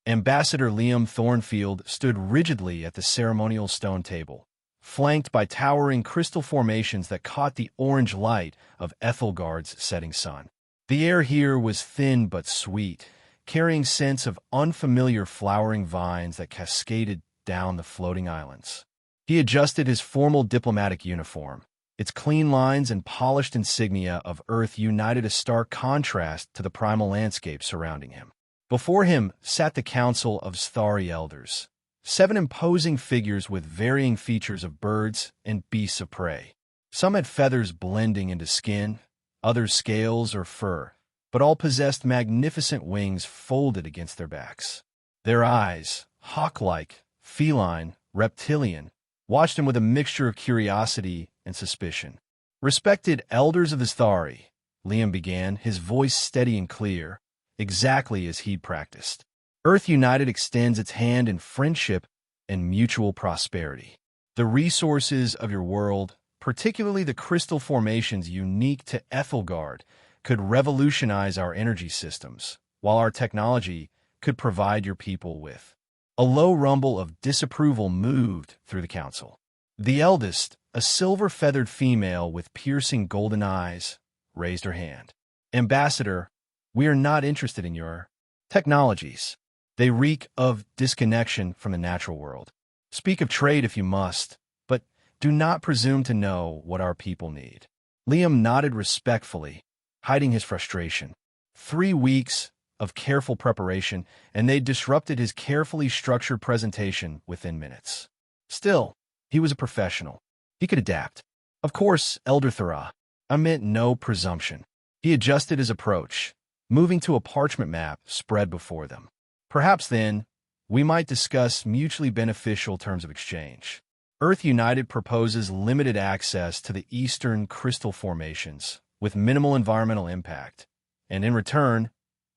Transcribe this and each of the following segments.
Ambassador Liam Thornfield stood rigidly at the ceremonial stone table, flanked by towering crystal formations that caught the orange light of Ethelgard's setting sun. The air here was thin but sweet, carrying scents of unfamiliar flowering vines that cascaded down the floating islands. He adjusted his formal diplomatic uniform. Its clean lines and polished insignia of Earth united a stark contrast to the primal landscape surrounding him. Before him sat the Council of Scifi Elders, 7 imposing figures with varying features of birds and beasts of prey. Some had feathers blending into skin, others scales or fur, but all possessed magnificent wings folded against their backs. Their eyes, hawk-like, feline, reptilian, watched him with a mixture of curiosity and suspicion. "Respected elders of the Scifi," Liam began, his voice steady and clear, exactly as he'd practiced. "Earth United extends its hand in friendship and mutual prosperity. The resources of your world, particularly the crystal formations unique to Ethelgard, could revolutionize our energy systems, while our technology could provide your people with." A low rumble of disapproval moved through the council. The eldest, a silver-feathered female with piercing golden eyes, raised her hand. "Ambassador, we are not interested in your technologies. They reek of disconnection from the natural world. Speak of trade if you must, but do not presume to know what our people need." Liam nodded respectfully, hiding his frustration. 3 weeks of careful preparation, and they disrupted his carefully structured presentation within minutes. Still, he was a professional. He could adapt. "Of course, Elder Thera, I meant no presumption." He adjusted his approach, moving to a parchment map spread before them. "Perhaps then, we might discuss mutually beneficial terms of exchange. Earth United proposes limited access to the eastern crystal formations with minimal environmental impact, and in return,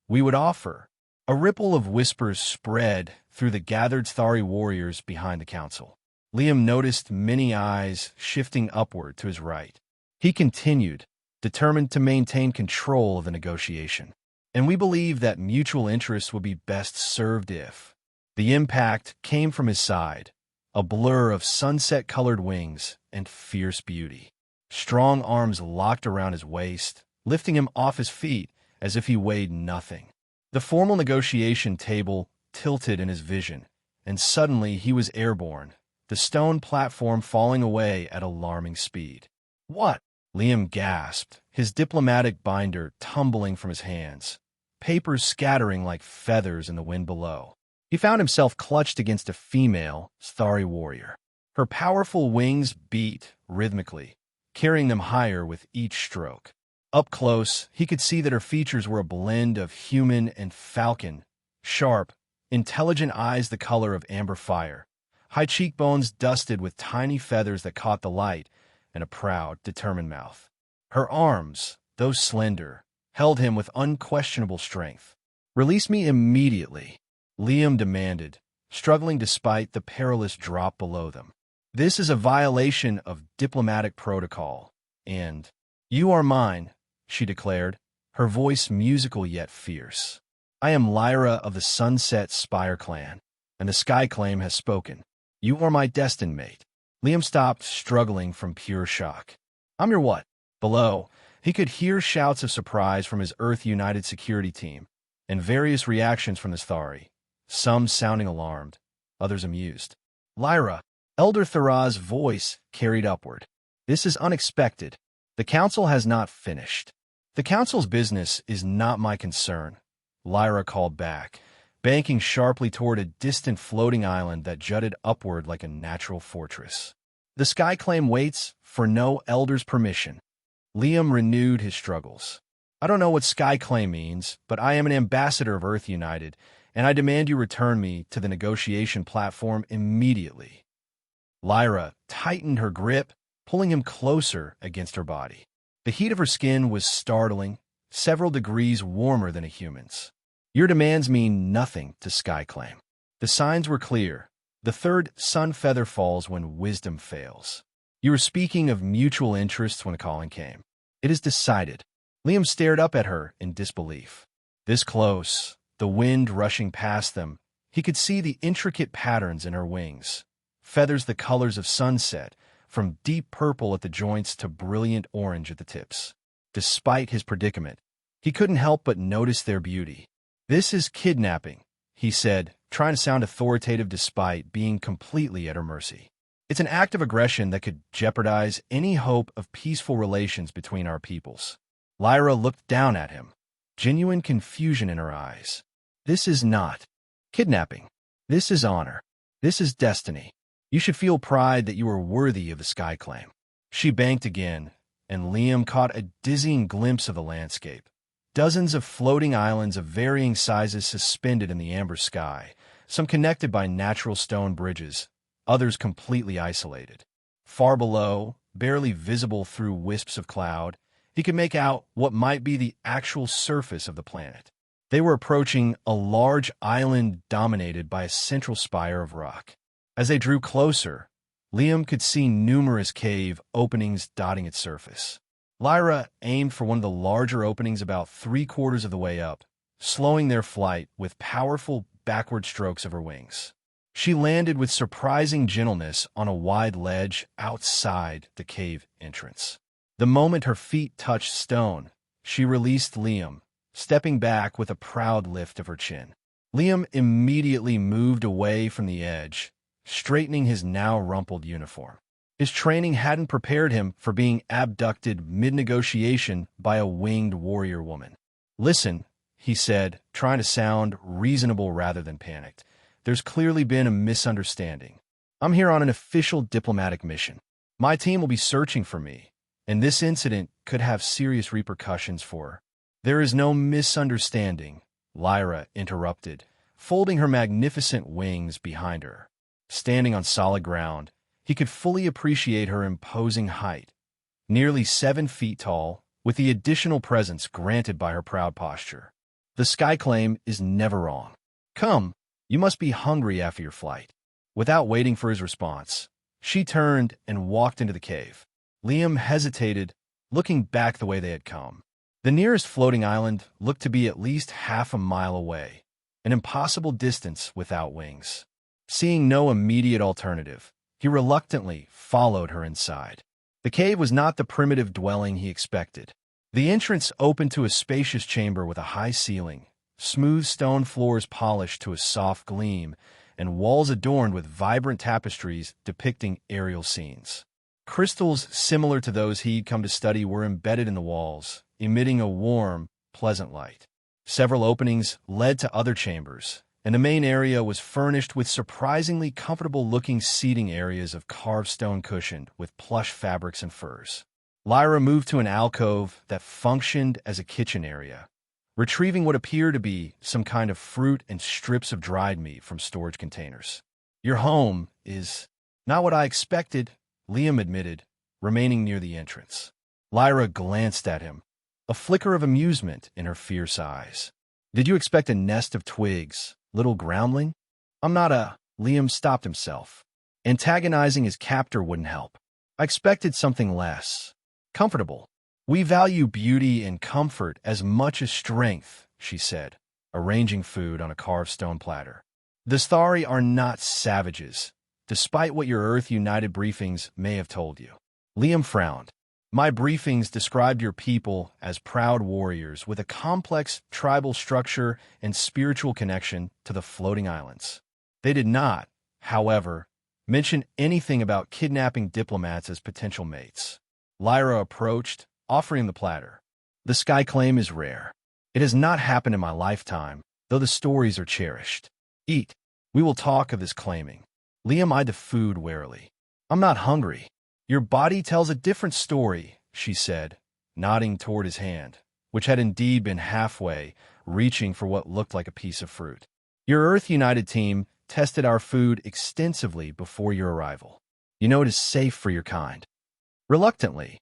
we would offer—" A ripple of whispers spread through the gathered Scifi warriors behind the council. Liam noticed many eyes shifting upward to his right. He continued, determined to maintain control of the negotiation. "And we believe that mutual interests would be best served if—" The impact came from his side, a blur of sunset-colored wings and fierce beauty. Strong arms locked around his waist, lifting him off his feet as if he weighed nothing. The formal negotiation table tilted in his vision, and suddenly he was airborne, the stone platform falling away at alarming speed. "What?" Liam gasped, his diplomatic binder tumbling from his hands, papers scattering like feathers in the wind below. He found himself clutched against a female Scifi warrior. Her powerful wings beat rhythmically, carrying them higher with each stroke. Up close, he could see that her features were a blend of human and falcon, sharp, intelligent eyes the color of amber fire, high cheekbones dusted with tiny feathers that caught the light, and a proud, determined mouth. Her arms, though slender, held him with unquestionable strength. "Release me immediately," Liam demanded, struggling despite the perilous drop below them. "This is a violation of diplomatic protocol, and—" "You are mine," she declared, her voice musical yet fierce. "I am Lyra of the Sunset Spire clan, and the Sky Claim has spoken. You are my destined mate." Liam stopped, struggling from pure shock. "I'm your what?" Below, he could hear shouts of surprise from his Earth United security team, and various reactions from the Scifi, some sounding alarmed, others amused. "Lyra," Elder Thera's voice carried upward. "This is unexpected. The council has not finished." "The council's business is not my concern," Lyra called back, banking sharply toward a distant floating island that jutted upward like a natural fortress. "The Sky Claim waits for no elder's permission." Liam renewed his struggles. "I don't know what Sky Claim means, but I am an ambassador of Earth United, and I demand you return me to the negotiation platform immediately." Lyra tightened her grip, pulling him closer against her body. The heat of her skin was startling, several degrees warmer than a human's. "Your demands mean nothing to Sky Claim." The signs were clear. The third sun feather falls when wisdom fails. You were speaking of mutual interests when the calling came. "It is decided." Liam stared up at her in disbelief. This close, the wind rushing past them, He could see the intricate patterns in her wings, feathers the colors of sunset, from deep purple at the joints to brilliant orange at the tips. Despite his predicament, he couldn't help but notice their beauty. "This is kidnapping," he said, trying to sound authoritative despite being completely at her mercy. "It's an act of aggression that could jeopardize any hope of peaceful relations between our peoples." Lyra looked down at him, genuine confusion in her eyes. "This is not kidnapping. This is honor. This is destiny. You should feel pride that you are worthy of the sky claim." She banked again, and Liam caught a dizzying glimpse of the landscape. Dozens of floating islands of varying sizes suspended in the amber sky, some connected by natural stone bridges, others completely isolated. Far below, barely visible through wisps of cloud, he could make out what might be the actual surface of the planet. They were approaching a large island dominated by a central spire of rock. As they drew closer, Liam could see numerous cave openings dotting its surface. Lyra aimed for one of the larger openings about 3/4 of the way up, slowing their flight with powerful backward strokes of her wings. She landed with surprising gentleness on a wide ledge outside the cave entrance. The moment her feet touched stone, she released Liam, stepping back with a proud lift of her chin. Liam immediately moved away from the edge, straightening his now rumpled uniform. His training hadn't prepared him for being abducted mid-negotiation by a winged warrior woman. "Listen," he said, trying to sound reasonable rather than panicked. "There's clearly been a misunderstanding. I'm here on an official diplomatic mission. My team will be searching for me, and this incident could have serious repercussions for her." "There is no misunderstanding," Lyra interrupted, folding her magnificent wings behind her. Standing on solid ground, he could fully appreciate her imposing height, nearly 7 feet tall, with the additional presence granted by her proud posture. "The sky claim is never wrong. Come, you must be hungry after your flight." Without waiting for his response, she turned and walked into the cave. Liam hesitated, looking back the way they had come. The nearest floating island looked to be at least half a mile away, an impossible distance without wings. Seeing no immediate alternative, he reluctantly followed her inside. The cave was not the primitive dwelling he expected. The entrance opened to a spacious chamber with a high ceiling, smooth stone floors polished to a soft gleam, and walls adorned with vibrant tapestries depicting aerial scenes. Crystals similar to those he'd come to study were embedded in the walls, emitting a warm, pleasant light. Several openings led to other chambers, and the main area was furnished with surprisingly comfortable-looking seating areas of carved stone cushioned with plush fabrics and furs. Lyra moved to an alcove that functioned as a kitchen area, retrieving what appeared to be some kind of fruit and strips of dried meat from storage containers. "Your home is not what I expected," Liam admitted, remaining near the entrance. Lyra glanced at him, a flicker of amusement in her fierce eyes. "Did you expect a nest of twigs, little groundling?" "I'm not a—" Liam stopped himself. Antagonizing his captor wouldn't help. "I expected something less comfortable." "We value beauty and comfort as much as strength," she said, arranging food on a carved stone platter. "The Sthari are not savages, despite what your Earth United briefings may have told you." Liam frowned. "My briefings described your people as proud warriors with a complex tribal structure and spiritual connection to the floating islands. They did not, however, mention anything about kidnapping diplomats as potential mates." Lyra approached, offering the platter. "The sky claim is rare. It has not happened in my lifetime, though the stories are cherished. Eat. We will talk of this claiming." Liam eyed the food warily. "I'm not hungry." "Your body tells a different story," she said, nodding toward his hand, which had indeed been halfway, reaching for what looked like a piece of fruit. "Your Earth United team tested our food extensively before your arrival. You know it is safe for your kind." Reluctantly,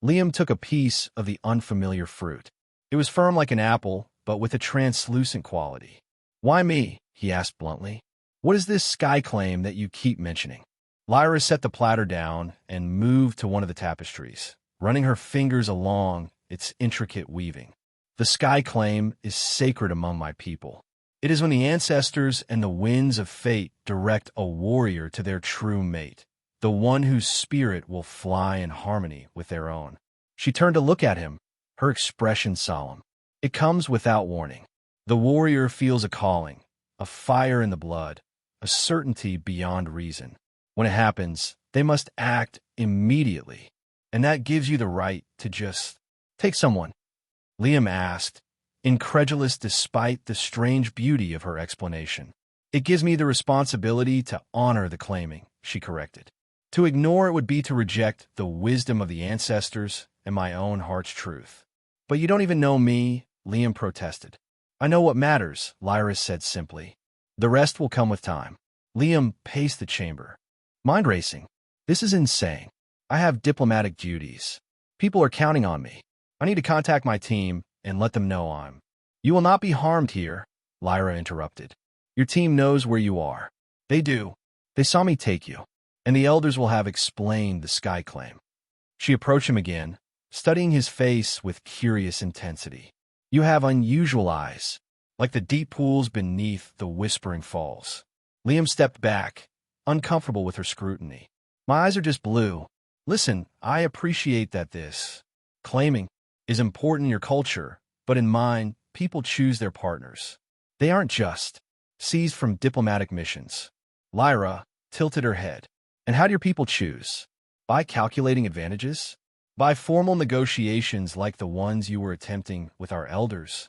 Liam took a piece of the unfamiliar fruit. It was firm like an apple, but with a translucent quality. "Why me?" he asked bluntly. "What is this sky claim that you keep mentioning?" Lyra set the platter down and moved to one of the tapestries, running her fingers along its intricate weaving. "The sky claim is sacred among my people. It is when the ancestors and the winds of fate direct a warrior to their true mate, the one whose spirit will fly in harmony with their own. She turned to look at him, her expression solemn. It comes without warning. The warrior feels a calling, a fire in the blood, a certainty beyond reason. When it happens, they must act immediately, and that gives you the right to just take someone. Liam asked, incredulous despite the strange beauty of her explanation. It gives me the responsibility to honor the claiming, she corrected. To ignore it would be to reject the wisdom of the ancestors and my own heart's truth. But you don't even know me, Liam protested. I know what matters, Lyra said simply. The rest will come with time. Liam paced the chamber. Mind racing. This is insane. I have diplomatic duties. People are counting on me. I need to contact my team and let them know I'm. You will not be harmed here, Lyra interrupted. Your team knows where you are. They do. They saw me take you. And the elders will have explained the sky claim. She approached him again, studying his face with curious intensity. You have unusual eyes, like the deep pools beneath the whispering falls. Liam stepped back, uncomfortable with her scrutiny. My eyes are just blue. Listen, I appreciate that this claiming is important in your culture, but in mine, people choose their partners. They aren't just seized from diplomatic missions. Lyra tilted her head. And how do your people choose? By calculating advantages? By formal negotiations like the ones you were attempting with our elders?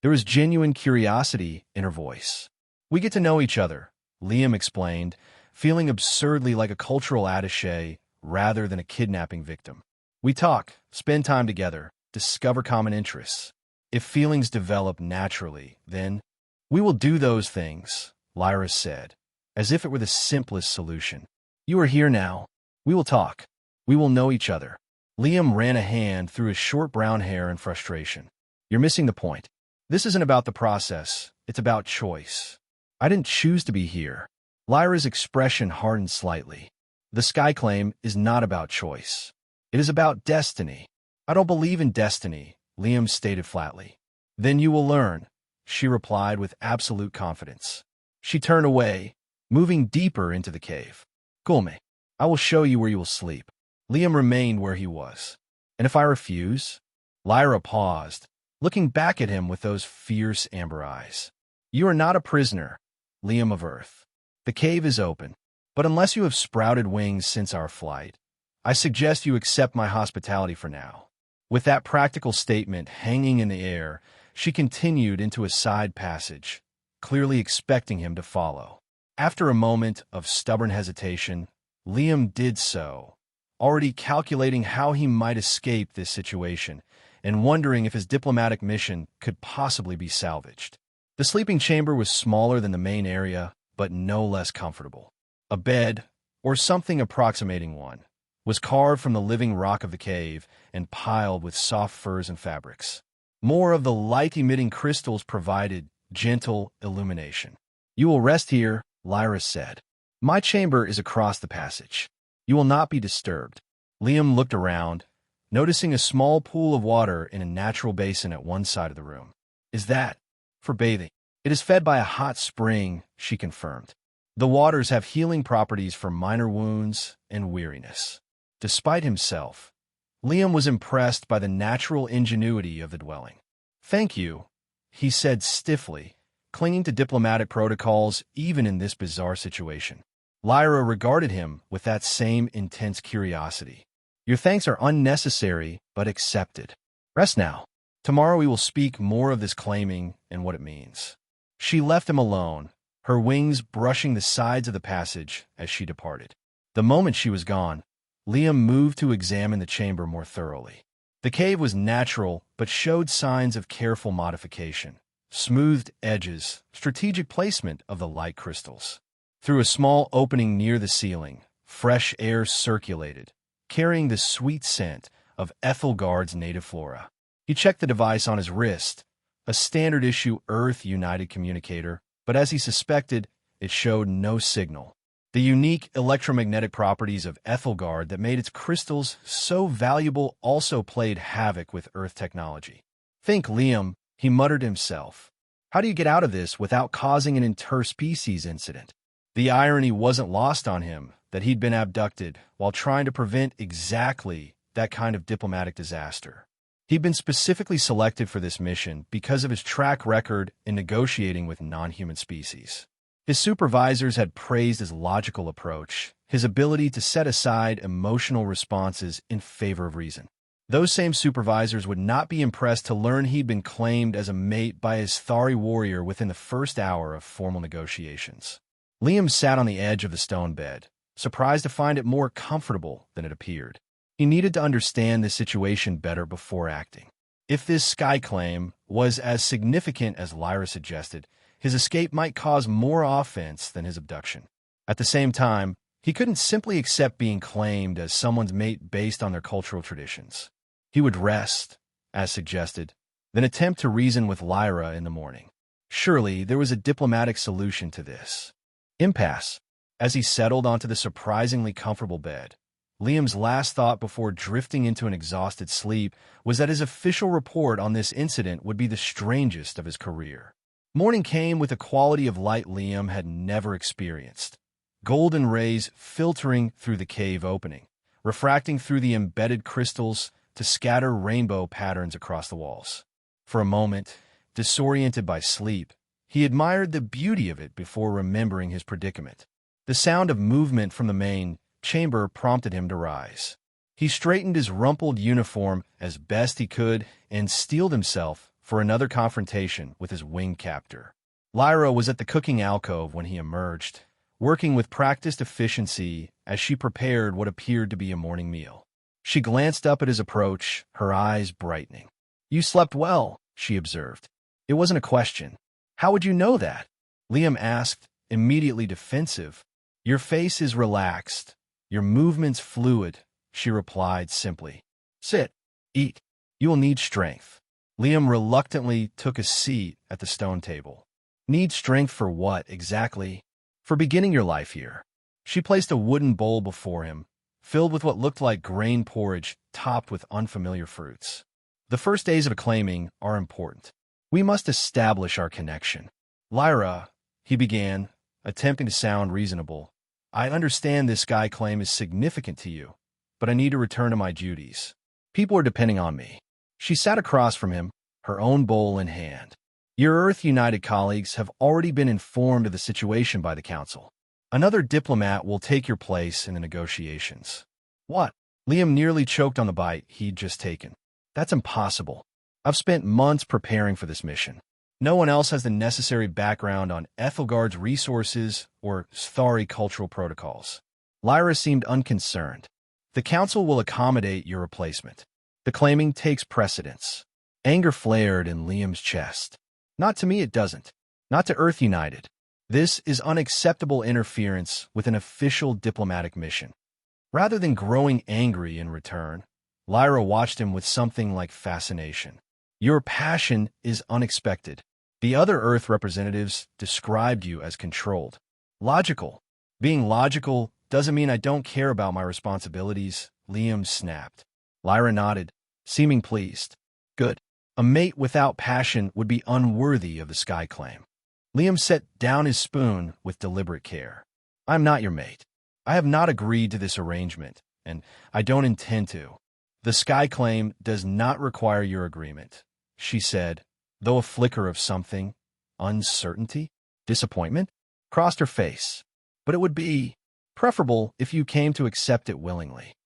There was genuine curiosity in her voice. We get to know each other, Liam explained, feeling absurdly like a cultural attaché rather than a kidnapping victim. We talk, spend time together, discover common interests. If feelings develop naturally, then we will do those things, Lyra said, as if it were the simplest solution. You are here now. We will talk. We will know each other. Liam ran a hand through his short brown hair in frustration. You're missing the point. This isn't about the process. It's about choice. I didn't choose to be here. Lyra's expression hardened slightly. The sky claim is not about choice. It is about destiny. I don't believe in destiny, Liam stated flatly. Then you will learn, she replied with absolute confidence. She turned away, moving deeper into the cave. Gulme, I will show you where you will sleep. Liam remained where he was. And if I refuse? Lyra paused, looking back at him with those fierce amber eyes. You are not a prisoner, Liam of Earth. The cave is open, but unless you have sprouted wings since our flight, I suggest you accept my hospitality for now. With that practical statement hanging in the air, she continued into a side passage, clearly expecting him to follow. After a moment of stubborn hesitation, Liam did so, already calculating how he might escape this situation and wondering if his diplomatic mission could possibly be salvaged. The sleeping chamber was smaller than the main area, but no less comfortable. A bed, or something approximating one, was carved from the living rock of the cave and piled with soft furs and fabrics. More of the light-emitting crystals provided gentle illumination. You will rest here, Lyra said. My chamber is across the passage. You will not be disturbed. Liam looked around, noticing a small pool of water in a natural basin at one side of the room. Is that for bathing? It is fed by a hot spring, she confirmed. The waters have healing properties for minor wounds and weariness. Despite himself, Liam was impressed by the natural ingenuity of the dwelling. Thank you, he said stiffly, clinging to diplomatic protocols even in this bizarre situation. Lyra regarded him with that same intense curiosity. Your thanks are unnecessary, but accepted. Rest now. Tomorrow we will speak more of this claiming and what it means. She left him alone, her wings brushing the sides of the passage as she departed. The moment she was gone, Liam moved to examine the chamber more thoroughly. The cave was natural, but showed signs of careful modification. Smoothed edges, strategic placement of the light crystals. Through a small opening near the ceiling, fresh air circulated, carrying the sweet scent of Ethelgard's native flora. He checked the device on his wrist, a standard-issue Earth-United communicator, but as he suspected, it showed no signal. The unique electromagnetic properties of Ethelgard that made its crystals so valuable also played havoc with Earth technology. Think, Liam, he muttered himself. How do you get out of this without causing an interspecies incident? The irony wasn't lost on him that he'd been abducted while trying to prevent exactly that kind of diplomatic disaster. He'd been specifically selected for this mission because of his track record in negotiating with non-human species. His supervisors had praised his logical approach, his ability to set aside emotional responses in favor of reason. Those same supervisors would not be impressed to learn he'd been claimed as a mate by his Thari warrior within the first hour of formal negotiations. Liam sat on the edge of the stone bed, surprised to find it more comfortable than it appeared. He needed to understand the situation better before acting. If this sky claim was as significant as Lyra suggested, his escape might cause more offense than his abduction. At the same time, he couldn't simply accept being claimed as someone's mate based on their cultural traditions. He would rest, as suggested, then attempt to reason with Lyra in the morning. Surely there was a diplomatic solution to this. Impasse. As he settled onto the surprisingly comfortable bed, Liam's last thought before drifting into an exhausted sleep was that his official report on this incident would be the strangest of his career. Morning came with a quality of light Liam had never experienced. Golden rays filtering through the cave opening, refracting through the embedded crystals to scatter rainbow patterns across the walls. For a moment, disoriented by sleep, he admired the beauty of it before remembering his predicament. The sound of movement from the main chamber prompted him to rise. He straightened his rumpled uniform as best he could and steeled himself for another confrontation with his winged captor. Lyra was at the cooking alcove when he emerged, working with practiced efficiency as she prepared what appeared to be a morning meal. She glanced up at his approach, her eyes brightening. "You slept well," she observed. It wasn't a question. "How would you know that?" Liam asked, immediately defensive. "Your face is relaxed. Your movements fluid," she replied simply. "Sit. Eat. You will need strength." Liam reluctantly took a seat at the stone table. "Need strength for what, exactly?" "For beginning your life here." She placed a wooden bowl before him, filled with what looked like grain porridge topped with unfamiliar fruits. "The first days of acclaiming are important. We must establish our connection." "Lyra," he began, attempting to sound reasonable, "I understand this sky claim is significant to you, but I need to return to my duties. People are depending on me." She sat across from him, her own bowl in hand. "Your Earth United colleagues have already been informed of the situation by the Council. Another diplomat will take your place in the negotiations." "What?" Liam nearly choked on the bite he'd just taken. "That's impossible. I've spent months preparing for this mission. No one else has the necessary background on Ethelgard's resources or Sthari cultural protocols." Lyra seemed unconcerned. "The Council will accommodate your replacement. The claiming takes precedence." Anger flared in Liam's chest. "Not to me it doesn't. Not to Earth United. This is unacceptable interference with an official diplomatic mission." Rather than growing angry in return, Lyra watched him with something like fascination. "Your passion is unexpected. The other Earth representatives described you as controlled. Logical. Being logical doesn't mean I don't care about my responsibilities," Liam snapped. Lyra nodded, seeming pleased. "Good. A mate without passion would be unworthy of the sky claim." Liam set down his spoon with deliberate care. "I'm not your mate. I have not agreed to this arrangement, and I don't intend to. The sky claim does not require your agreement," she said, though a flicker of something, uncertainty, disappointment, crossed her face. "But it would be preferable if you came to accept it willingly."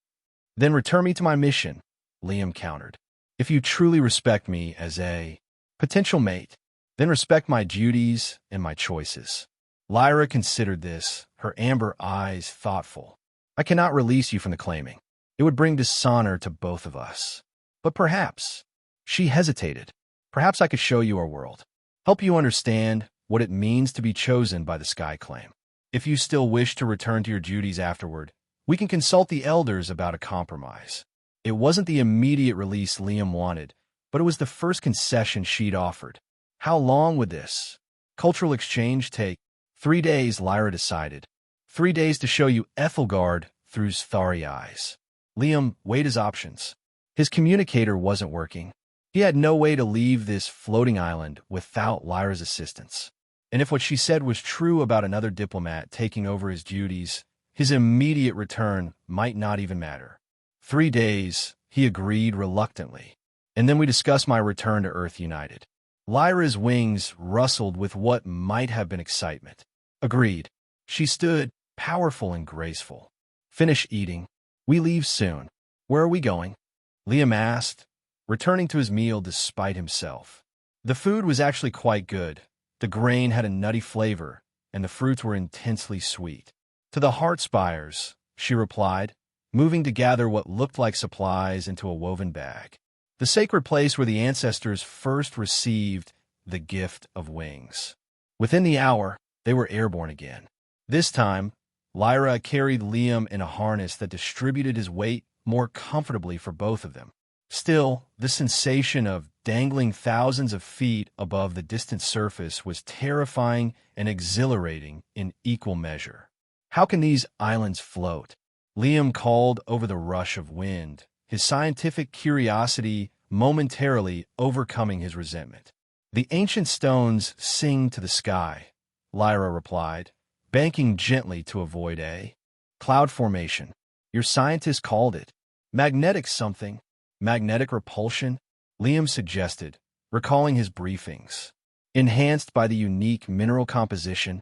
"Then return me to my mission," Liam countered. "If you truly respect me as a potential mate, then respect my duties and my choices." Lyra considered this, her amber eyes thoughtful. "I cannot release you from the claiming. It would bring dishonor to both of us. But perhaps," she hesitated, "perhaps I could show you our world, help you understand what it means to be chosen by the sky claim. If you still wish to return to your duties afterward, we can consult the elders about a compromise." It wasn't the immediate release Liam wanted, but it was the first concession she'd offered. How long would this cultural exchange take? 3 days, Lyra decided. 3 days to show you Ethelgard through Sthari eyes. Liam weighed his options. His communicator wasn't working. He had no way to leave this floating island without Lyra's assistance. And if what she said was true about another diplomat taking over his duties, his immediate return might not even matter. 3 days, he agreed reluctantly. And then we discussed my return to Earth United. Lyra's wings rustled with what might have been excitement. Agreed. She stood, powerful and graceful. Finish eating. We leave soon. Where are we going? Liam asked, returning to his meal despite himself. The food was actually quite good. The grain had a nutty flavor, and the fruits were intensely sweet. To the Heart Spires, she replied, moving to gather what looked like supplies into a woven bag. The sacred place where the ancestors first received the gift of wings. Within the hour, they were airborne again. This time, Lyra carried Liam in a harness that distributed his weight more comfortably for both of them. Still, the sensation of dangling thousands of feet above the distant surface was terrifying and exhilarating in equal measure. How can these islands float? Liam called over the rush of wind, his scientific curiosity momentarily overcoming his resentment. The ancient stones sing to the sky, Lyra replied, banking gently to avoid a cloud formation. Your scientist called it. Magnetic something. Magnetic repulsion? Liam suggested, recalling his briefings. Enhanced by the unique mineral composition.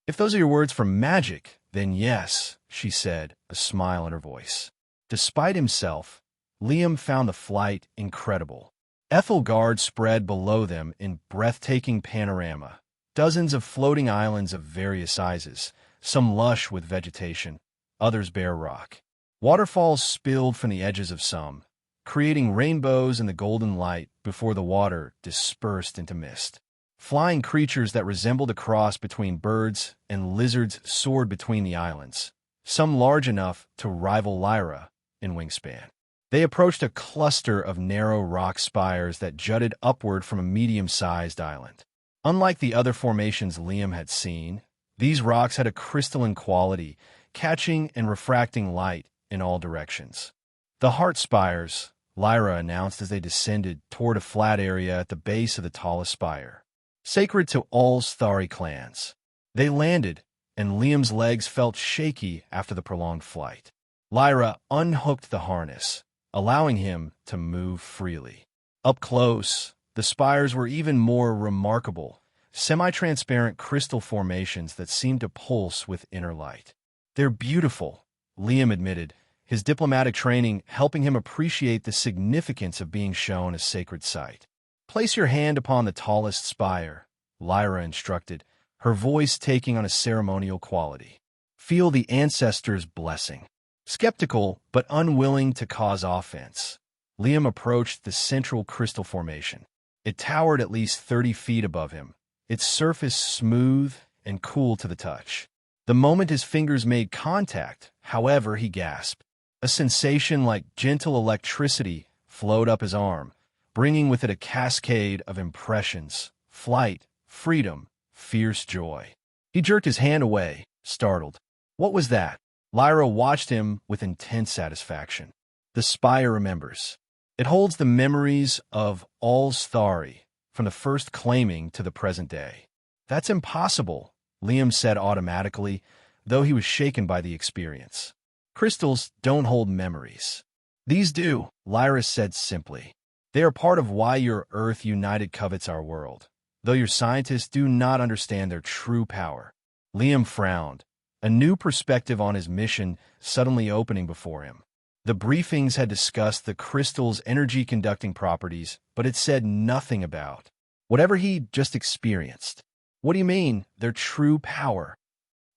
If those are your words for magic, then yes, she said, a smile in her voice. Despite himself, Liam found the flight incredible. Ethelgard spread below them in breathtaking panorama. Dozens of floating islands of various sizes, some lush with vegetation, others bare rock. Waterfalls spilled from the edges of some, creating rainbows in the golden light before the water dispersed into mist. Flying creatures that resembled a cross between birds and lizards soared between the islands, some large enough to rival Lyra in wingspan. They approached a cluster of narrow rock spires that jutted upward from a medium-sized island. Unlike the other formations Liam had seen, these rocks had a crystalline quality, catching and refracting light in all directions. The Heart Spires, Lyra announced as they descended toward a flat area at the base of the tallest spire. Sacred to all scifi clans. They landed, and Liam's legs felt shaky after the prolonged flight. Lyra unhooked the harness, allowing him to move freely. Up close, the spires were even more remarkable, semi-transparent crystal formations that seemed to pulse with inner light. They're beautiful, Liam admitted, his diplomatic training helping him appreciate the significance of being shown a sacred site. Place your hand upon the tallest spire, Lyra instructed, her voice taking on a ceremonial quality. Feel the ancestors' blessing. Skeptical but unwilling to cause offense, Liam approached the central crystal formation. It towered at least 30 feet above him, its surface smooth and cool to the touch. The moment his fingers made contact, however, he gasped. A sensation like gentle electricity flowed up his arm, bringing with it a cascade of impressions, flight, freedom, fierce joy. He jerked his hand away, startled. What was that? Lyra watched him with intense satisfaction. The spire remembers. It holds the memories of all scifi, from the first claiming to the present day. That's impossible, Liam said automatically, though he was shaken by the experience. Crystals don't hold memories. These do, Lyra said simply. They are part of why your Earth United covets our world, though your scientists do not understand their true power. Liam frowned, a new perspective on his mission suddenly opening before him. The briefings had discussed the crystal's energy-conducting properties, but it said nothing about whatever he just experienced. What do you mean, their true power?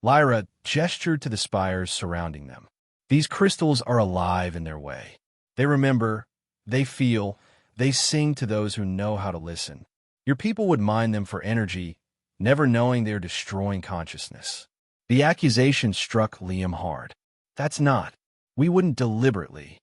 Lyra gestured to the spires surrounding them. These crystals are alive in their way. They remember, they feel, they sing to those who know how to listen. Your people would mine them for energy, never knowing they are destroying consciousness. The accusation struck Liam hard. That's not. We wouldn't deliberately.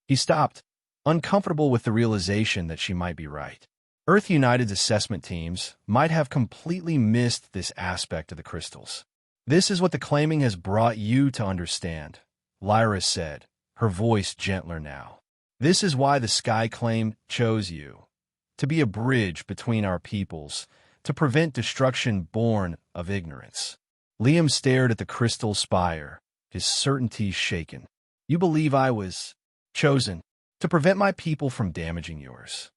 He stopped, uncomfortable with the realization that she might be right. Earth United's assessment teams might have completely missed this aspect of the crystals. This is what the claiming has brought you to understand, Lyra said, her voice gentler now. This is why the Sky Claim chose you. to be a bridge between our peoples, to prevent destruction born of ignorance. Liam stared at the crystal spire, his certainty shaken. You believe I was chosen to prevent my people from damaging yours?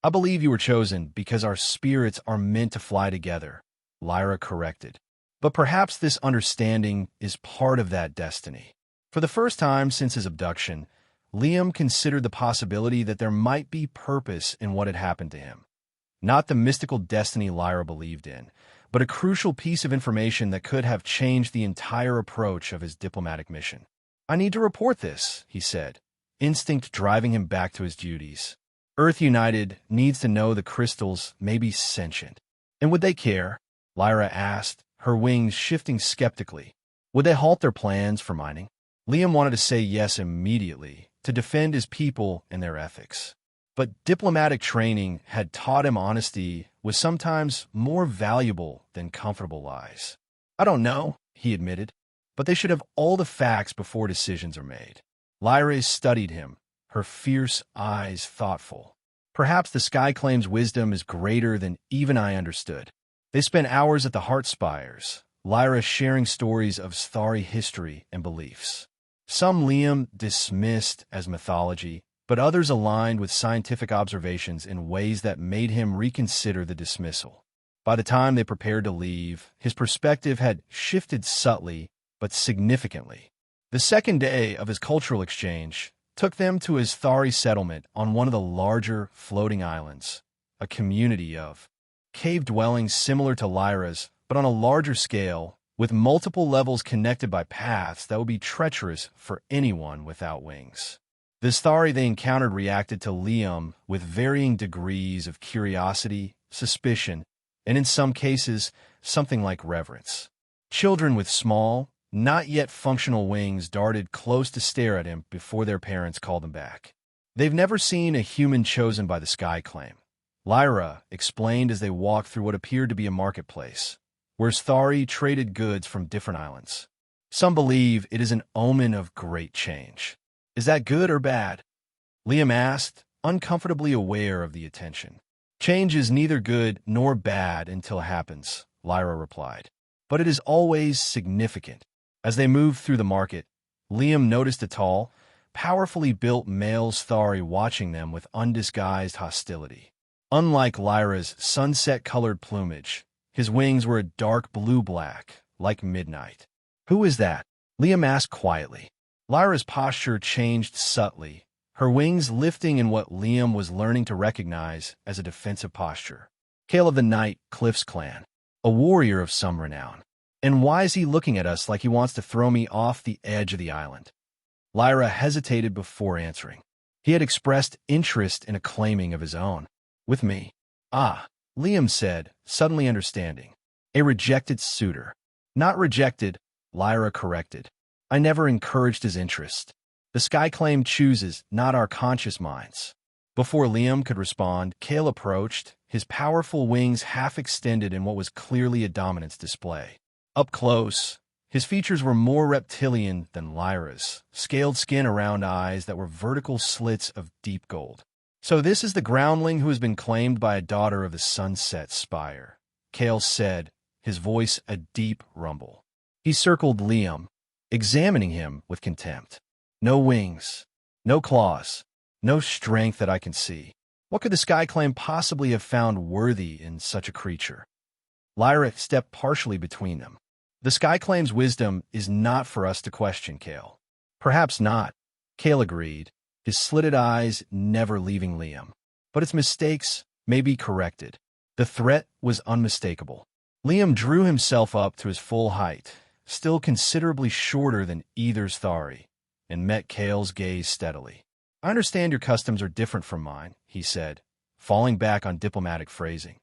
I believe you were chosen because our spirits are meant to fly together, Lyra corrected. But perhaps this understanding is part of that destiny. For the first time since his abduction, Liam considered the possibility that there might be purpose in what had happened to him. Not the mystical destiny Lyra believed in, but a crucial piece of information that could have changed the entire approach of his diplomatic mission. I need to report this, he said, instinct driving him back to his duties. Earth United needs to know the crystals may be sentient. And would they care? Lyra asked, her wings shifting skeptically. Would they halt their plans for mining? Liam wanted to say yes immediately, to defend his people and their ethics. But diplomatic training had taught him honesty was sometimes more valuable than comfortable lies. I don't know, he admitted, but they should have all the facts before decisions are made. Lyra studied him, her fierce eyes thoughtful. Perhaps the Sky Claim's wisdom is greater than even I understood. They spent hours at the Heart Spires, Lyra sharing stories of Sthari history and beliefs. Some Liam dismissed as mythology, but others aligned with scientific observations in ways that made him reconsider the dismissal. By the time they prepared to leave, his perspective had shifted subtly but significantly. The second day of his cultural exchange took them to his Thari settlement on one of the larger floating islands, a community of cave dwellings similar to Lyra's, but on a larger scale, with multiple levels connected by paths that would be treacherous for anyone without wings. The Thari they encountered reacted to Liam with varying degrees of curiosity, suspicion, and in some cases, something like reverence. Children with small, not yet functional wings darted close to stare at him before their parents called them back. They've never seen a human chosen by the Sky Claim, Lyra explained as they walked through what appeared to be a marketplace, where Thari traded goods from different islands. Some believe it is an omen of great change. Is that good or bad? Liam asked, uncomfortably aware of the attention. Change is neither good nor bad until it happens, Lyra replied. But it is always significant. As they moved through the market, Liam noticed a tall, powerfully built male Thari watching them with undisguised hostility. Unlike Lyra's sunset-colored plumage, his wings were a dark blue-black, like midnight. Who is that? Liam asked quietly. Lyra's posture changed subtly, her wings lifting in what Liam was learning to recognize as a defensive posture. Kale of the Night, Cliff's clan, a warrior of some renown. And why is he looking at us like he wants to throw me off the edge of the island? Lyra hesitated before answering. He had expressed interest in a claiming of his own. With me. Ah, Liam said, suddenly understanding. A rejected suitor. Not rejected, Lyra corrected. I never encouraged his interest. The Sky Claim chooses, not our conscious minds. Before Liam could respond, Kale approached, his powerful wings half extended in what was clearly a dominance display. Up close, his features were more reptilian than Lyra's, scaled skin around eyes that were vertical slits of deep gold. So this is the groundling who has been claimed by a daughter of the Sunset Spire, Kale said, his voice a deep rumble. He circled Liam, examining him with contempt. No wings, no claws, no strength that I can see. What could the Sky Claim possibly have found worthy in such a creature? Lyra stepped partially between them. The Sky Claim's wisdom is not for us to question, Kale. Perhaps not, Kale agreed, his slitted eyes never leaving Liam. But its mistakes may be corrected. The threat was unmistakable. Liam drew himself up to his full height, still considerably shorter than either's Thari, and met Kale's gaze steadily. I understand your customs are different from mine, he said, falling back on diplomatic phrasing.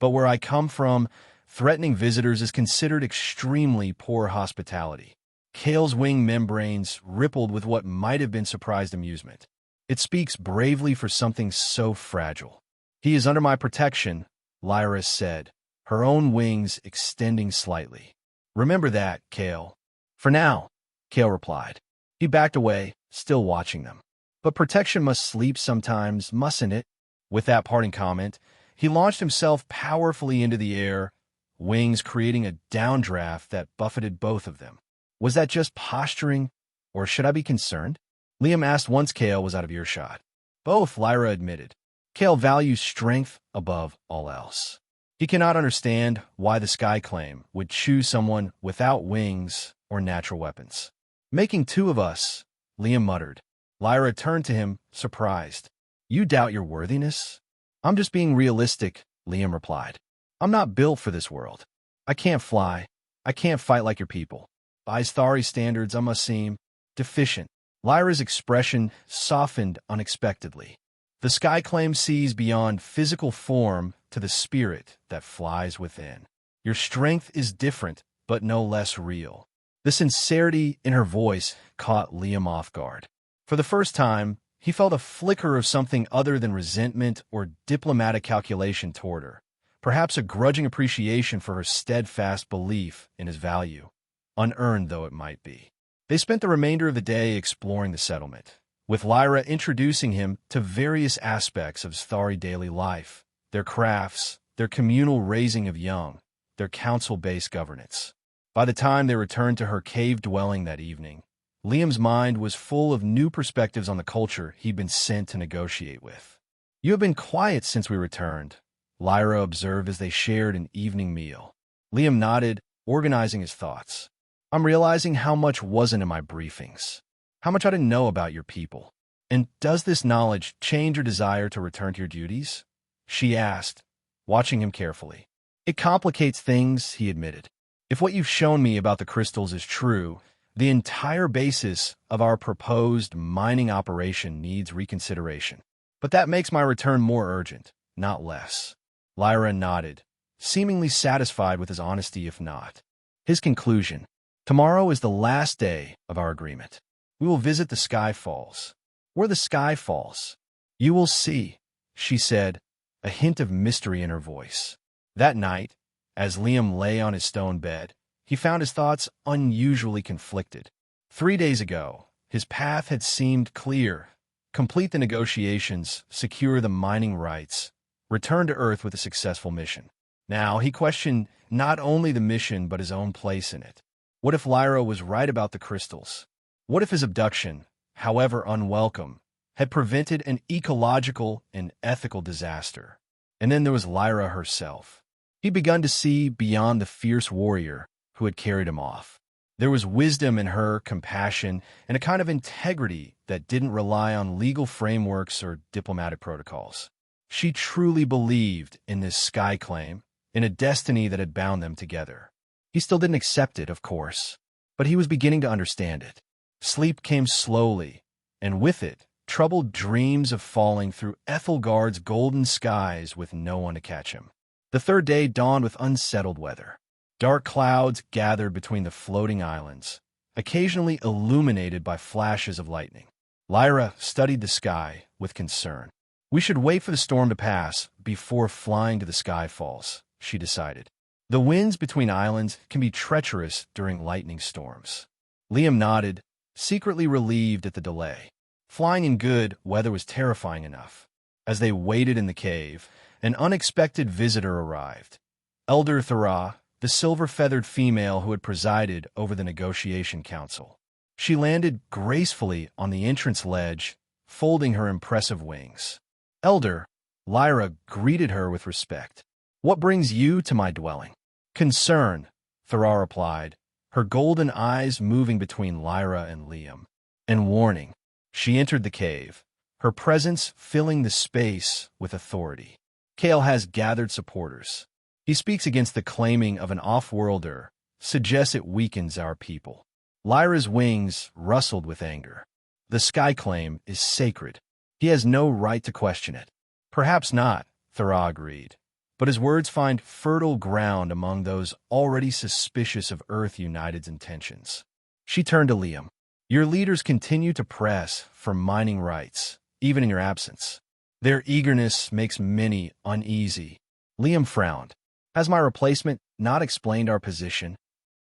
But where I come from, threatening visitors is considered extremely poor hospitality. Kale's wing membranes rippled with what might have been surprised amusement. It speaks bravely for something so fragile. He is under my protection, Lyra said, her own wings extending slightly. Remember that, Kale. For now, Kale replied. He backed away, still watching them. But protection must sleep sometimes, mustn't it? With that parting comment, he launched himself powerfully into the air, wings creating a downdraft that buffeted both of them. Was that just posturing, or should I be concerned? Liam asked once Kale was out of earshot. Both, Lyra admitted. Kale values strength above all else. He cannot understand why the Sky Claim would choose someone without wings or natural weapons. Making two of us, Liam muttered. Lyra turned to him, surprised. You doubt your worthiness? I'm just being realistic, Liam replied. I'm not built for this world. I can't fly. I can't fight like your people. By Sthari standards, I must seem deficient. Lyra's expression softened unexpectedly. The Sky Claim sees beyond physical form to the spirit that flies within. Your strength is different, but no less real. The sincerity in her voice caught Liam off guard. For the first time, he felt a flicker of something other than resentment or diplomatic calculation toward her, perhaps a grudging appreciation for her steadfast belief in his value, unearned though it might be. They spent the remainder of the day exploring the settlement, with Lyra introducing him to various aspects of Sthari daily life, their crafts, their communal raising of young, their council-based governance. By the time they returned to her cave dwelling that evening, Liam's mind was full of new perspectives on the culture he'd been sent to negotiate with. You have been quiet since we returned, Lyra observed as they shared an evening meal. Liam nodded, organizing his thoughts. I'm realizing how much wasn't in my briefings, how much I didn't know about your people. And does this knowledge change your desire to return to your duties? She asked, watching him carefully. It complicates things, he admitted. If what you've shown me about the crystals is true, the entire basis of our proposed mining operation needs reconsideration. But that makes my return more urgent, not less. Lyra nodded, seemingly satisfied with his honesty if not. His conclusion. Tomorrow is the last day of our agreement. We will visit the Sky Falls. Where the Sky Falls? You will see, she said, a hint of mystery in her voice. That night, as Liam lay on his stone bed, he found his thoughts unusually conflicted. 3 days ago, his path had seemed clear. Complete the negotiations, secure the mining rights, return to Earth with a successful mission. Now, he questioned not only the mission but his own place in it. What if Lyra was right about the crystals? What if his abduction, however unwelcome, had prevented an ecological and ethical disaster? And then there was Lyra herself. He'd begun to see beyond the fierce warrior who had carried him off. There was wisdom in her, compassion, and a kind of integrity that didn't rely on legal frameworks or diplomatic protocols. She truly believed in this Sky Claim, in a destiny that had bound them together. He still didn't accept it, of course, but he was beginning to understand it. Sleep came slowly, and with it, troubled dreams of falling through Ethelgard's golden skies with no one to catch him. The third day dawned with unsettled weather. Dark clouds gathered between the floating islands, occasionally illuminated by flashes of lightning. Lyra studied the sky with concern. We should wait for the storm to pass before flying to the Sky Falls, she decided. The winds between islands can be treacherous during lightning storms. Liam nodded, secretly relieved at the delay. Flying in good weather was terrifying enough. As they waited in the cave, an unexpected visitor arrived. Elder Thara, the silver-feathered female who had presided over the negotiation council. She landed gracefully on the entrance ledge, folding her impressive wings. Elder, Lyra greeted her with respect. What brings you to my dwelling? Concern, Thara replied, her golden eyes moving between Lyra and Liam. And warning. She entered the cave, her presence filling the space with authority. Kale has gathered supporters. He speaks against the claiming of an off-worlder, suggests it weakens our people. Lyra's wings rustled with anger. The Sky Claim is sacred. He has no right to question it. Perhaps not, Thara agreed, but his words find fertile ground among those already suspicious of Earth United's intentions. She turned to Liam. Your leaders continue to press for mining rights, even in your absence. Their eagerness makes many uneasy. Liam frowned. Has my replacement not explained our position?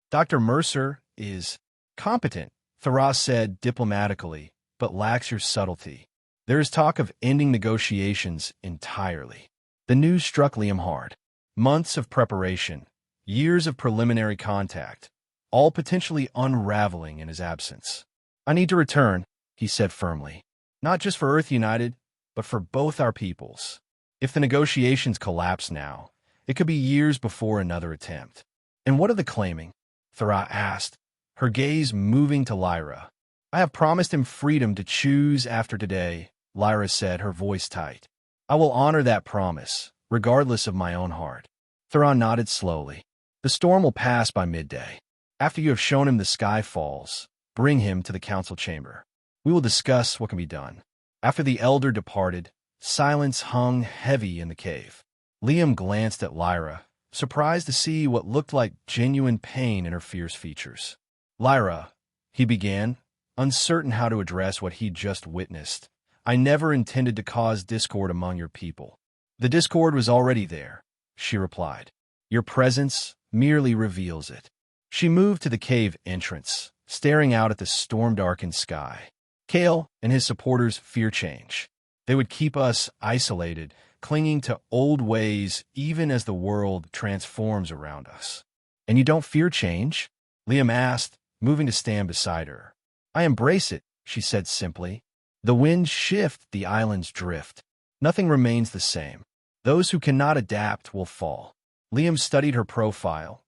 Dr. Mercer is competent, Thara said diplomatically, but lacks your subtlety. There is talk of ending negotiations entirely. The news struck Liam hard. Months of preparation, years of preliminary contact, all potentially unraveling in his absence. "I need to return," he said firmly. "Not just for Earth United, but for both our peoples. If the negotiations collapse now, it could be years before another attempt." "And what of the claiming?" Thra asked, her gaze moving to Lyra. "I have promised him freedom to choose after today," Lyra said, her voice tight. "I will honor that promise, regardless of my own heart." Thra nodded slowly. "The storm will pass by midday. After you have shown him the sky falls, bring him to the council chamber. We will discuss what can be done." After the elder departed, silence hung heavy in the cave. Liam glanced at Lyra, surprised to see what looked like genuine pain in her fierce features. "Lyra," he began, uncertain how to address what he'd just witnessed, "I never intended to cause discord among your people." "The discord was already there," she replied. "Your presence merely reveals it." She moved to the cave entrance, staring out at the storm-darkened sky. Kale and his supporters fear change. They would keep us isolated, clinging to old ways even as the world transforms around us. "And you don't fear change?" Liam asked, moving to stand beside her. "I embrace it," she said simply. "The winds shift, the islands drift. Nothing remains the same. Those who cannot adapt will fall." Liam studied her profile,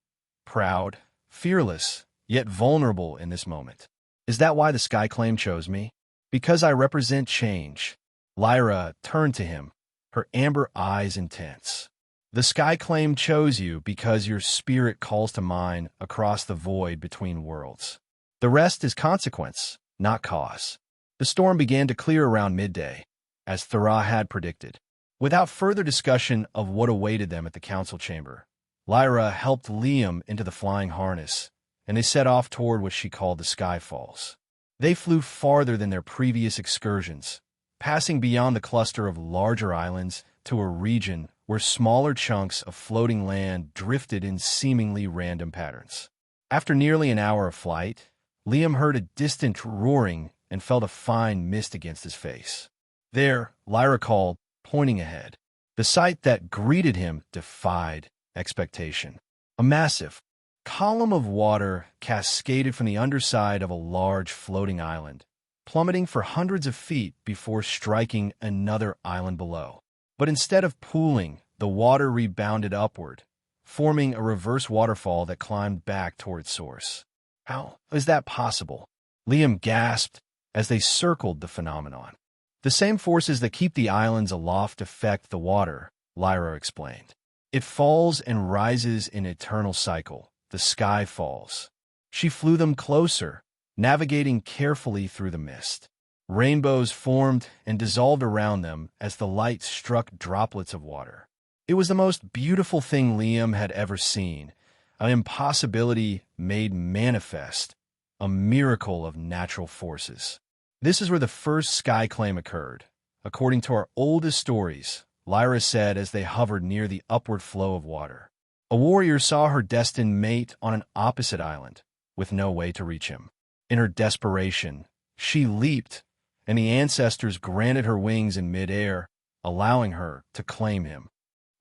proud, fearless, yet vulnerable in this moment. "Is that why the Sky Claim chose me?" "Because I represent change." Lyra turned to him, her amber eyes intense. "The Sky Claim chose you because your spirit calls to mine across the void between worlds. The rest is consequence, not cause." The storm began to clear around midday, as Thra had predicted. Without further discussion of what awaited them at the council chamber, Lyra helped Liam into the flying harness, and they set off toward what she called the Sky Falls. They flew farther than their previous excursions, passing beyond the cluster of larger islands to a region where smaller chunks of floating land drifted in seemingly random patterns. After nearly an hour of flight, Liam heard a distant roaring and felt a fine mist against his face. "There," Lyra called, pointing ahead. The sight that greeted him defied expectation. A massive column of water cascaded from the underside of a large floating island, plummeting for hundreds of feet before striking another island below. But instead of pooling, the water rebounded upward, forming a reverse waterfall that climbed back toward source. "How is that possible?" Liam gasped as they circled the phenomenon. "The same forces that keep the islands aloft affect the water," Lyra explained. "It falls and rises in eternal cycle. The sky falls." She flew them closer, navigating carefully through the mist. Rainbows formed and dissolved around them as the light struck droplets of water. It was the most beautiful thing Liam had ever seen, an impossibility made manifest, a miracle of natural forces. "This is where the first sky claim occurred, according to our oldest stories," Lyra said as they hovered near the upward flow of water. "A warrior saw her destined mate on an opposite island, with no way to reach him. In her desperation, she leaped, and the ancestors granted her wings in midair, allowing her to claim him."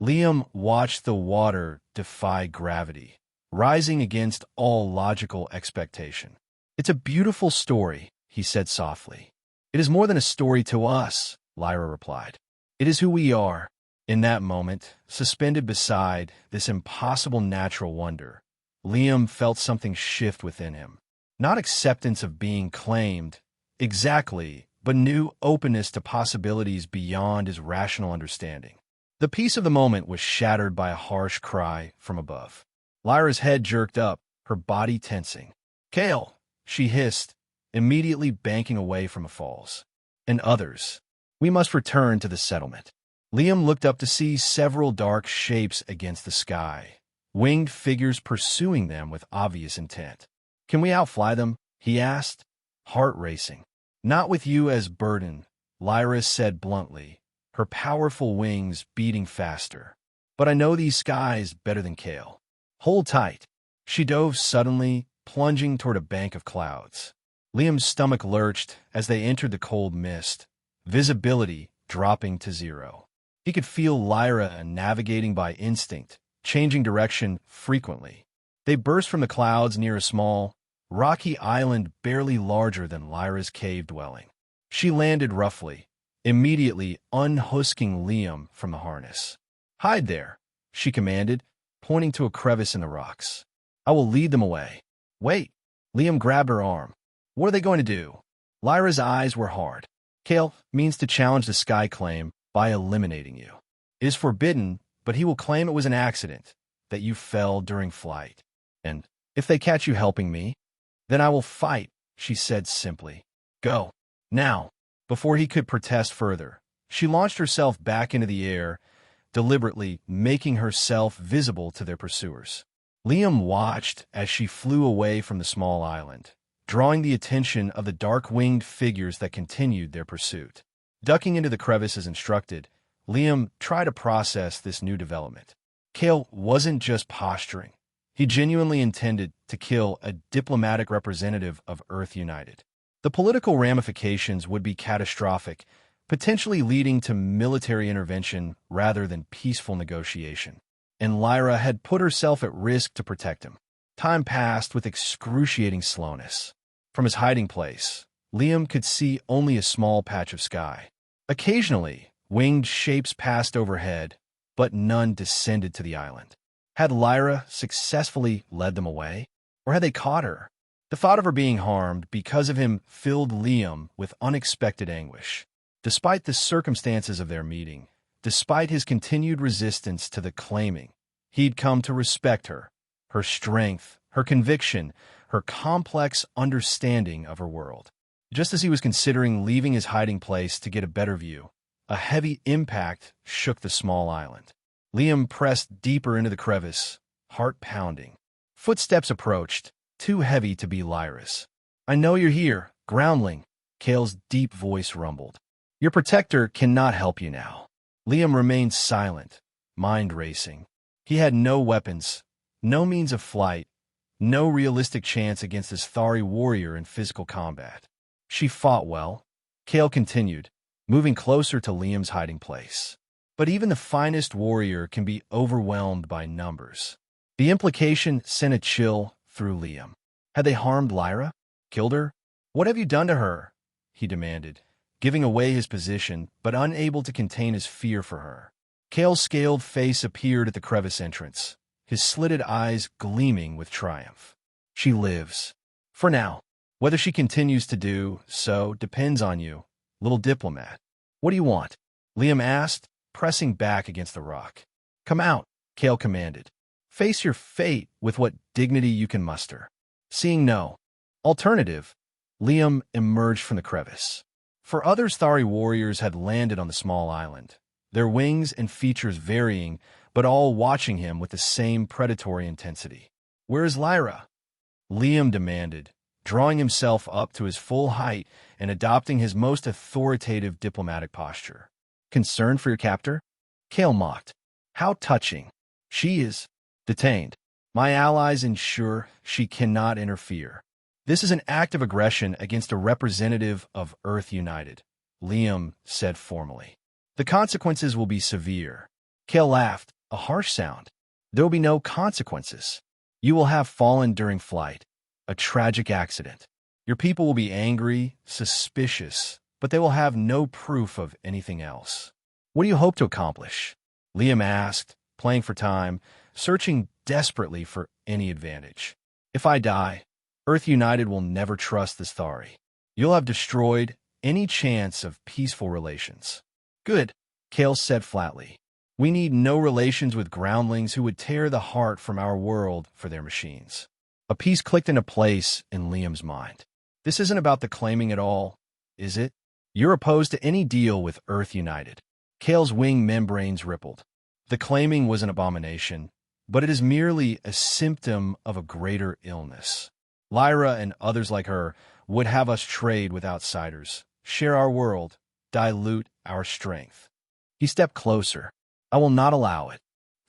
Liam watched the water defy gravity, rising against all logical expectation. "It's a beautiful story," he said softly. "It is more than a story to us," Lyra replied. "It is who we are." In that moment, suspended beside this impossible natural wonder, Liam felt something shift within him. Not acceptance of being claimed, exactly, but new openness to possibilities beyond his rational understanding. The peace of the moment was shattered by a harsh cry from above. Lyra's head jerked up, her body tensing. "Kale!" she hissed, immediately banking away from the falls. "And others. We must return to the settlement." Liam looked up to see several dark shapes against the sky, winged figures pursuing them with obvious intent. "Can we outfly them?" he asked, heart racing. "Not with you as burden," Lyra said bluntly, her powerful wings beating faster. "But I know these skies better than Kale. Hold tight." She dove suddenly, plunging toward a bank of clouds. Liam's stomach lurched as they entered the cold mist, visibility dropping to 0. He could feel Lyra navigating by instinct, changing direction frequently. They burst from the clouds near a small, rocky island barely larger than Lyra's cave dwelling. She landed roughly, immediately unhooking Liam from the harness. "Hide there," she commanded, pointing to a crevice in the rocks. "I will lead them away." "Wait." Liam grabbed her arm. "What are they going to do?" Lyra's eyes were hard. "Kale means to challenge the Sky claim by eliminating you. It is forbidden, but he will claim it was an accident, that you fell during flight. And if they catch you helping me, then I will fight," she said simply. "Go. Now." Before he could protest further, she launched herself back into the air, deliberately making herself visible to their pursuers. Liam watched as she flew away from the small island, drawing the attention of the dark-winged figures that continued their pursuit. Ducking into the crevice as instructed, Liam tried to process this new development. Kale wasn't just posturing. He genuinely intended to kill a diplomatic representative of Earth United. The political ramifications would be catastrophic, potentially leading to military intervention rather than peaceful negotiation. And Lyra had put herself at risk to protect him. Time passed with excruciating slowness. From his hiding place, Liam could see only a small patch of sky. Occasionally, winged shapes passed overhead, but none descended to the island. Had Lyra successfully led them away? Or had they caught her? The thought of her being harmed because of him filled Liam with unexpected anguish. Despite the circumstances of their meeting, despite his continued resistance to the claiming, he'd come to respect her, her strength, her conviction, her complex understanding of her world. Just as he was considering leaving his hiding place to get a better view, a heavy impact shook the small island. Liam pressed deeper into the crevice, heart pounding. Footsteps approached, too heavy to be Lyra's. "I know you're here, groundling," Kale's deep voice rumbled. "Your protector cannot help you now." Liam remained silent, mind racing. He had no weapons, no means of flight, no realistic chance against this Thari warrior in physical combat. "She fought well," Kale continued, moving closer to Liam's hiding place. "But even the finest warrior can be overwhelmed by numbers." The implication sent a chill through Liam. Had they harmed Lyra? Killed her? "What have you done to her?" he demanded, giving away his position, but unable to contain his fear for her. Kale's scaled face appeared at the crevice entrance, his slitted eyes gleaming with triumph. "She lives. For now. Whether she continues to do so depends on you, little diplomat." "What do you want?" Liam asked, pressing back against the rock. "Come out," Kale commanded. "Face your fate with what dignity you can muster." Seeing no alternative, Liam emerged from the crevice. For others, Thari warriors had landed on the small island, their wings and features varying, but all watching him with the same predatory intensity. "Where is Lyra?" Liam demanded, drawing himself up to his full height and adopting his most authoritative diplomatic posture. "Concerned for your captor?" Kale mocked. "How touching. She is detained. My allies ensure she cannot interfere. This is an act of aggression against a representative of Earth United," Liam said formally. "The consequences will be severe." Kale laughed, a harsh sound. "There will be no consequences. You will have fallen during flight, a tragic accident. Your people will be angry, suspicious, but they will have no proof of anything else." "What do you hope to accomplish?" Liam asked, playing for time, searching desperately for any advantage. "If I die, Earth United will never trust this Thari. You'll have destroyed any chance of peaceful relations." "Good," Kale said flatly. "We need no relations with groundlings who would tear the heart from our world for their machines." A piece clicked into place in Liam's mind. "This isn't about the claiming at all, is it? You're opposed to any deal with Earth United." Kale's wing membranes rippled. "The claiming was an abomination, but it is merely a symptom of a greater illness. Lyra and others like her would have us trade with outsiders, share our world, dilute our strength." He stepped closer. "I will not allow it."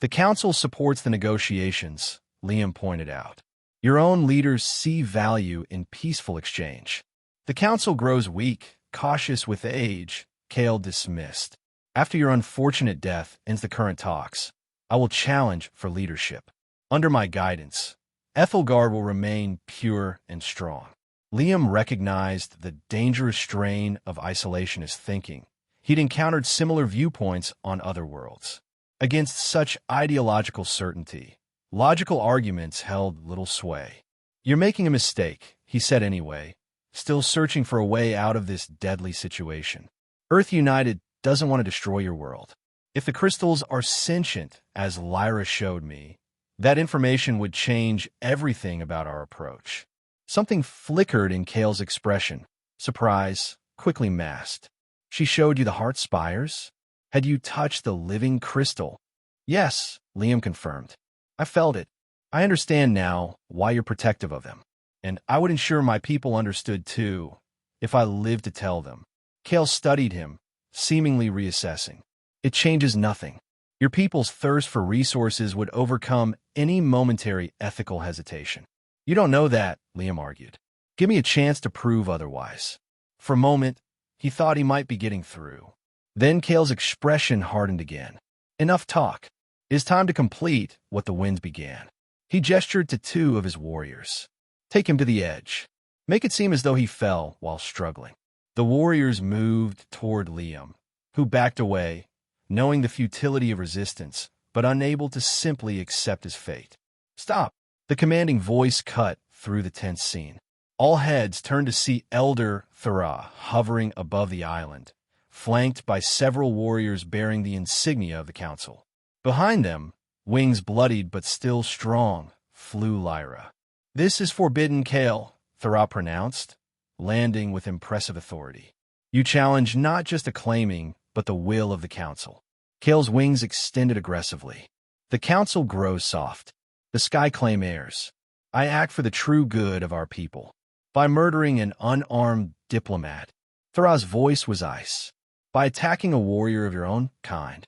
"The Council supports the negotiations," Liam pointed out. "Your own leaders see value in peaceful exchange. The Council grows weak, cautious with age, Kale dismissed. After your unfortunate death ends the current talks, I will challenge for leadership. Under my guidance, Ethelgard will remain pure and strong. Liam recognized the dangerous strain of isolationist thinking. He'd encountered similar viewpoints on other worlds. Against such ideological certainty, logical arguments held little sway. You're making a mistake, he said anyway, still searching for a way out of this deadly situation. Earth United doesn't want to destroy your world. If the crystals are sentient, as Lyra showed me, that information would change everything about our approach. Something flickered in Kale's expression. Surprise, quickly masked. She showed you the heart spires? Had you touched the living crystal? Yes, Liam confirmed. I felt it. I understand now why you're protective of them. And I would ensure my people understood too, if I lived to tell them. Kale studied him, seemingly reassessing. It changes nothing. Your people's thirst for resources would overcome any momentary ethical hesitation. You don't know that, Liam argued. Give me a chance to prove otherwise. For a moment, he thought he might be getting through. Then Kale's expression hardened again. Enough talk. It is time to complete what the winds began. He gestured to two of his warriors. Take him to the edge. Make it seem as though he fell while struggling. The warriors moved toward Liam, who backed away, knowing the futility of resistance, but unable to simply accept his fate. Stop! The commanding voice cut through the tense scene. All heads turned to see Elder Thera hovering above the island, flanked by several warriors bearing the insignia of the council. Behind them, wings bloodied but still strong, flew Lyra. This is forbidden, Kale, Thera pronounced, landing with impressive authority. You challenge not just a claiming, but the will of the council. Kale's wings extended aggressively. The council grows soft. The sky claim heirs. I act for the true good of our people. By murdering an unarmed diplomat, Thera's voice was ice. By attacking a warrior of your own kind.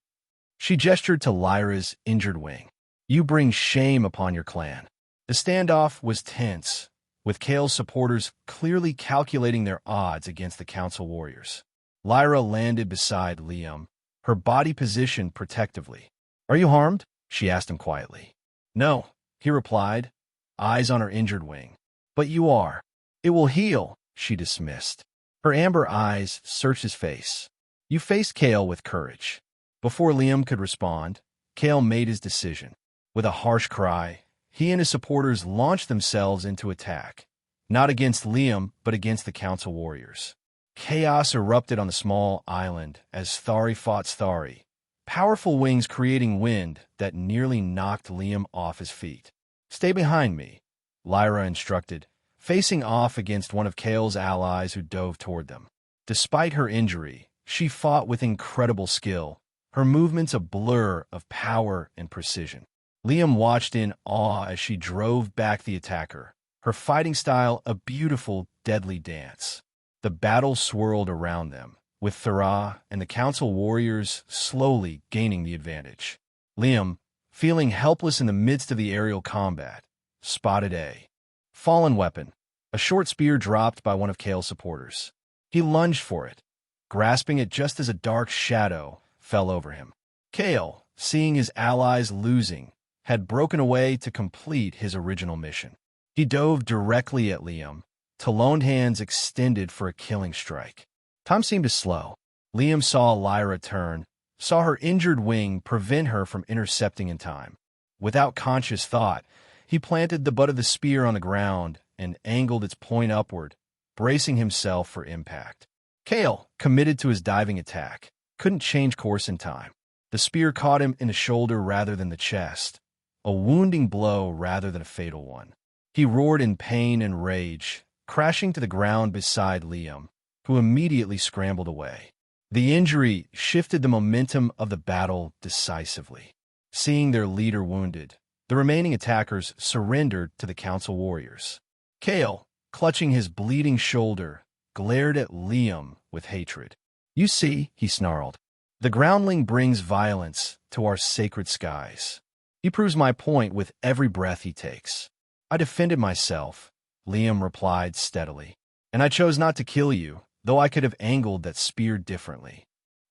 She gestured to Lyra's injured wing. You bring shame upon your clan. The standoff was tense, with Kale's supporters clearly calculating their odds against the council warriors. Lyra landed beside Liam, her body positioned protectively. Are you harmed? She asked him quietly. No, he replied, eyes on her injured wing. But you are. It will heal, she dismissed. Her amber eyes searched his face. You faced Kale with courage. Before Liam could respond, Kale made his decision. With a harsh cry, he and his supporters launched themselves into attack, not against Liam, but against the council warriors. Chaos erupted on the small island as Thari fought Thari, powerful wings creating wind that nearly knocked Liam off his feet. Stay behind me, Lyra instructed, facing off against one of Kale's allies who dove toward them. Despite her injury, she fought with incredible skill, her movements a blur of power and precision. Liam watched in awe as she drove back the attacker, her fighting style a beautiful, deadly dance. The battle swirled around them, with Thera and the council warriors slowly gaining the advantage. Liam, feeling helpless in the midst of the aerial combat, spotted a fallen weapon, a short spear dropped by one of Kale's supporters. He lunged for it, grasping it just as a dark shadow fell over him. Kale, seeing his allies losing, had broken away to complete his original mission. He dove directly at Liam, taloned hands extended for a killing strike. Time seemed to slow. Liam saw Lyra turn, saw her injured wing prevent her from intercepting in time. Without conscious thought, he planted the butt of the spear on the ground and angled its point upward, bracing himself for impact. Kale, committed to his diving attack, couldn't change course in time. The spear caught him in the shoulder rather than the chest, a wounding blow rather than a fatal one. He roared in pain and rage, crashing to the ground beside Liam, who immediately scrambled away. The injury shifted the momentum of the battle decisively. Seeing their leader wounded, the remaining attackers surrendered to the council warriors. Kale, clutching his bleeding shoulder, glared at Liam with hatred. You see, he snarled, the groundling brings violence to our sacred skies. He proves my point with every breath he takes. I defended myself, Liam replied steadily, and I chose not to kill you, though I could have angled that spear differently.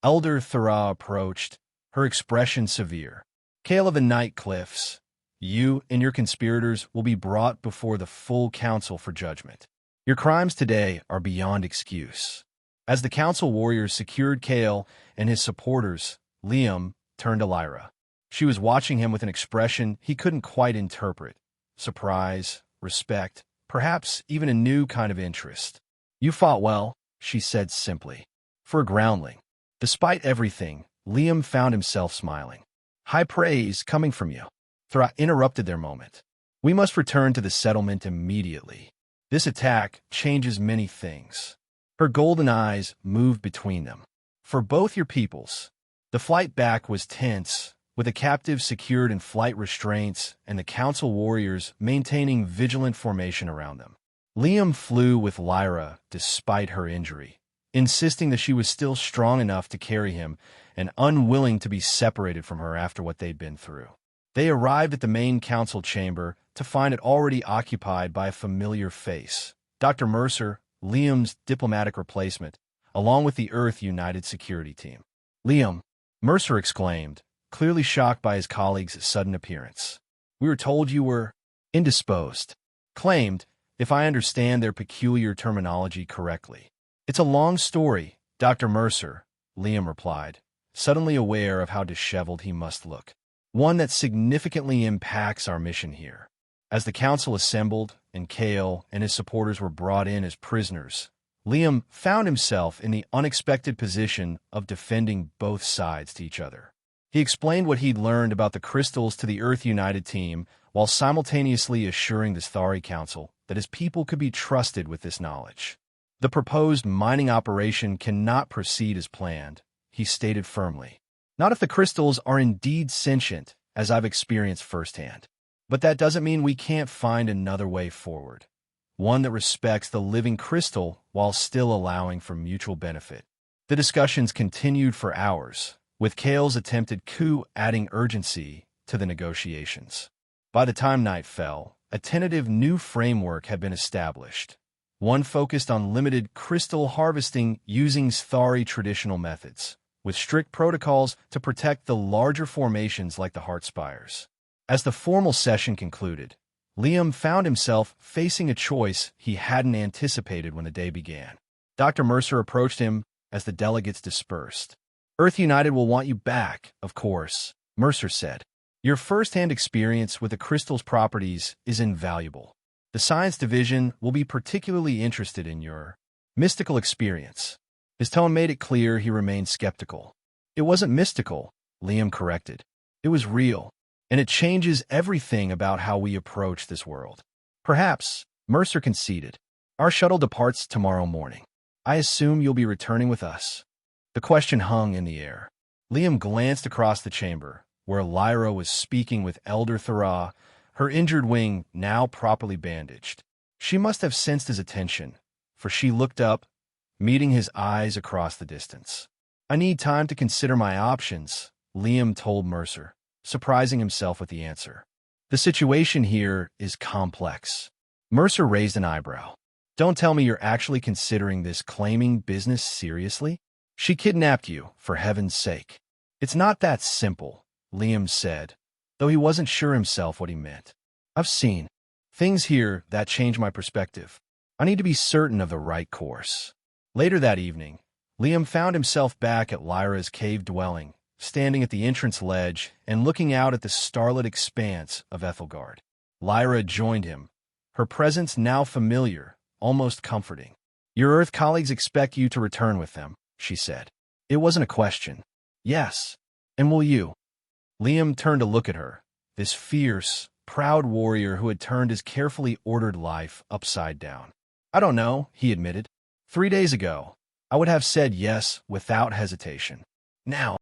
Elder Thera approached, her expression severe. Kale of the Night Cliffs, you and your conspirators will be brought before the full council for judgment. Your crimes today are beyond excuse. As the council warriors secured Kale and his supporters, Liam turned to Lyra. She was watching him with an expression he couldn't quite interpret. Surprise, respect, perhaps even a new kind of interest. You fought well, she said simply. For a groundling. Despite everything, Liam found himself smiling. High praise coming from you. Thra interrupted their moment. We must return to the settlement immediately. This attack changes many things. Her golden eyes moved between them. For both your peoples. The flight back was tense, with the captives secured in flight restraints and the council warriors maintaining vigilant formation around them. Liam flew with Lyra despite her injury, insisting that she was still strong enough to carry him and unwilling to be separated from her after what they'd been through. They arrived at the main council chamber to find it already occupied by a familiar face, Dr. Mercer, Liam's diplomatic replacement, along with the Earth United security team. Liam, Mercer exclaimed, clearly shocked by his colleague's sudden appearance. We were told you were indisposed. Claimed, if I understand their peculiar terminology correctly. It's a long story, Dr. Mercer, Liam replied, suddenly aware of how disheveled he must look. One that significantly impacts our mission here. As the council assembled and Kale and his supporters were brought in as prisoners, Liam found himself in the unexpected position of defending both sides to each other. He explained what he'd learned about the crystals to the Earth United team while simultaneously assuring the Thari Council that his people could be trusted with this knowledge. The proposed mining operation cannot proceed as planned, he stated firmly. Not if the crystals are indeed sentient, as I've experienced firsthand. But that doesn't mean we can't find another way forward. One that respects the living crystal while still allowing for mutual benefit. The discussions continued for hours, with Kale's attempted coup adding urgency to the negotiations. By the time night fell, a tentative new framework had been established. One focused on limited crystal harvesting using Thari traditional methods, with strict protocols to protect the larger formations like the Heart Spires. As the formal session concluded, Liam found himself facing a choice he hadn't anticipated when the day began. Dr. Mercer approached him as the delegates dispersed. Earth United will want you back, of course, Mercer said. Your first-hand experience with the crystal's properties is invaluable. The Science Division will be particularly interested in your mystical experience. His tone made it clear he remained skeptical. It wasn't mystical, Liam corrected. It was real, and it changes everything about how we approach this world. Perhaps, Mercer conceded. Our shuttle departs tomorrow morning. I assume you'll be returning with us. The question hung in the air. Liam glanced across the chamber, where Lyra was speaking with Elder Thera, her injured wing now properly bandaged. She must have sensed his attention, for she looked up, meeting his eyes across the distance. I need time to consider my options, Liam told Mercer, surprising himself with the answer. The situation here is complex. Mercer raised an eyebrow. Don't tell me you're actually considering this claiming business seriously? She kidnapped you, for heaven's sake. It's not that simple, Liam said, though he wasn't sure himself what he meant. I've seen things here that change my perspective. I need to be certain of the right course. Later that evening, Liam found himself back at Lyra's cave dwelling, standing at the entrance ledge and looking out at the starlit expanse of Ethelgard. Lyra joined him, her presence now familiar, almost comforting. Your Earth colleagues expect you to return with them, she said. It wasn't a question. Yes. And will you? Liam turned to look at her, this fierce, proud warrior who had turned his carefully ordered life upside down. I don't know, he admitted. 3 days ago, I would have said yes without hesitation. Now,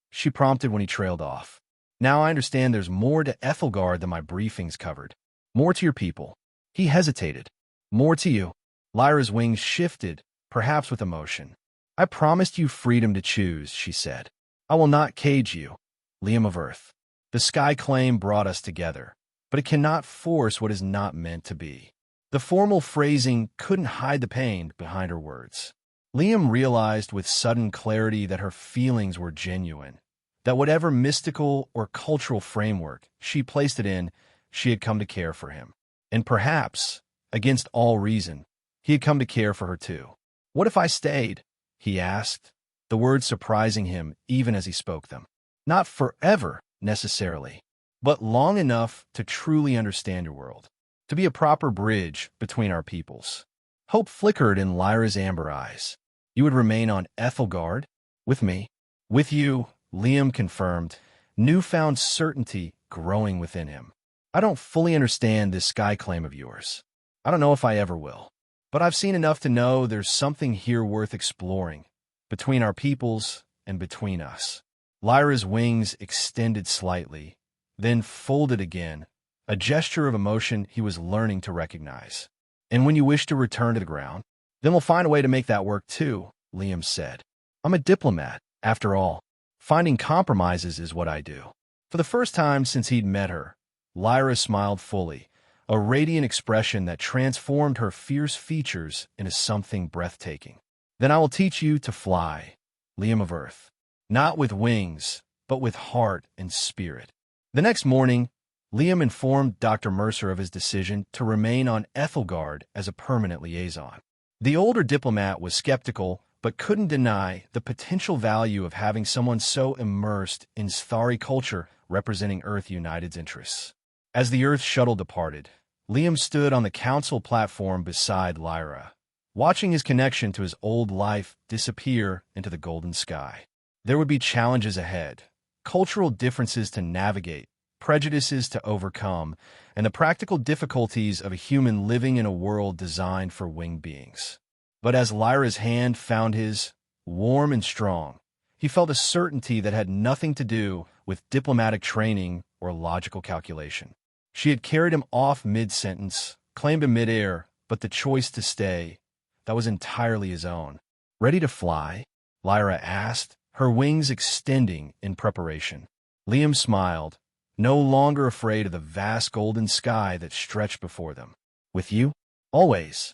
she prompted when he trailed off. Now I understand there's more to Ethelgard than my briefings covered. More to your people. He hesitated. More to you. Lyra's wings shifted, perhaps with emotion. I promised you freedom to choose, she said. I will not cage you, Liam of Earth. The sky claim brought us together, but it cannot force what is not meant to be. The formal phrasing couldn't hide the pain behind her words. Liam realized with sudden clarity that her feelings were genuine, that whatever mystical or cultural framework she placed it in, she had come to care for him. And perhaps, against all reason, he had come to care for her too. "What if I stayed?" he asked, the words surprising him even as he spoke them. "Not forever, necessarily, but long enough to truly understand your world, to be a proper bridge between our peoples." Hope flickered in Lyra's amber eyes. "You would remain on Ethelgard? With me?" "With you," Liam confirmed, newfound certainty growing within him. "I don't fully understand this sky claim of yours. I don't know if I ever will. But I've seen enough to know there's something here worth exploring, between our peoples and between us." Lyra's wings extended slightly, then folded again, a gesture of emotion he was learning to recognize. "And when you wish to return to the ground, then we'll find a way to make that work too," Liam said. "I'm a diplomat, after all. Finding compromises is what I do." For the first time since he'd met her, Lyra smiled fully, a radiant expression that transformed her fierce features into something breathtaking. "Then I will teach you to fly, Liam of Earth. Not with wings, but with heart and spirit." The next morning, Liam informed Dr. Mercer of his decision to remain on Ethelgard as a permanent liaison. The older diplomat was skeptical, but couldn't deny the potential value of having someone so immersed in Sthari culture representing Earth United's interests. As the Earth shuttle departed, Liam stood on the council platform beside Lyra, watching his connection to his old life disappear into the golden sky. There would be challenges ahead, cultural differences to navigate, prejudices to overcome, and the practical difficulties of a human living in a world designed for winged beings. But as Lyra's hand found his, warm and strong, he felt a certainty that had nothing to do with diplomatic training or logical calculation. She had carried him off mid-sentence, claimed him mid-air, but the choice to stay, that was entirely his own. "Ready to fly?" Lyra asked, her wings extending in preparation. Liam smiled, no longer afraid of the vast golden sky that stretched before them. "With you? Always."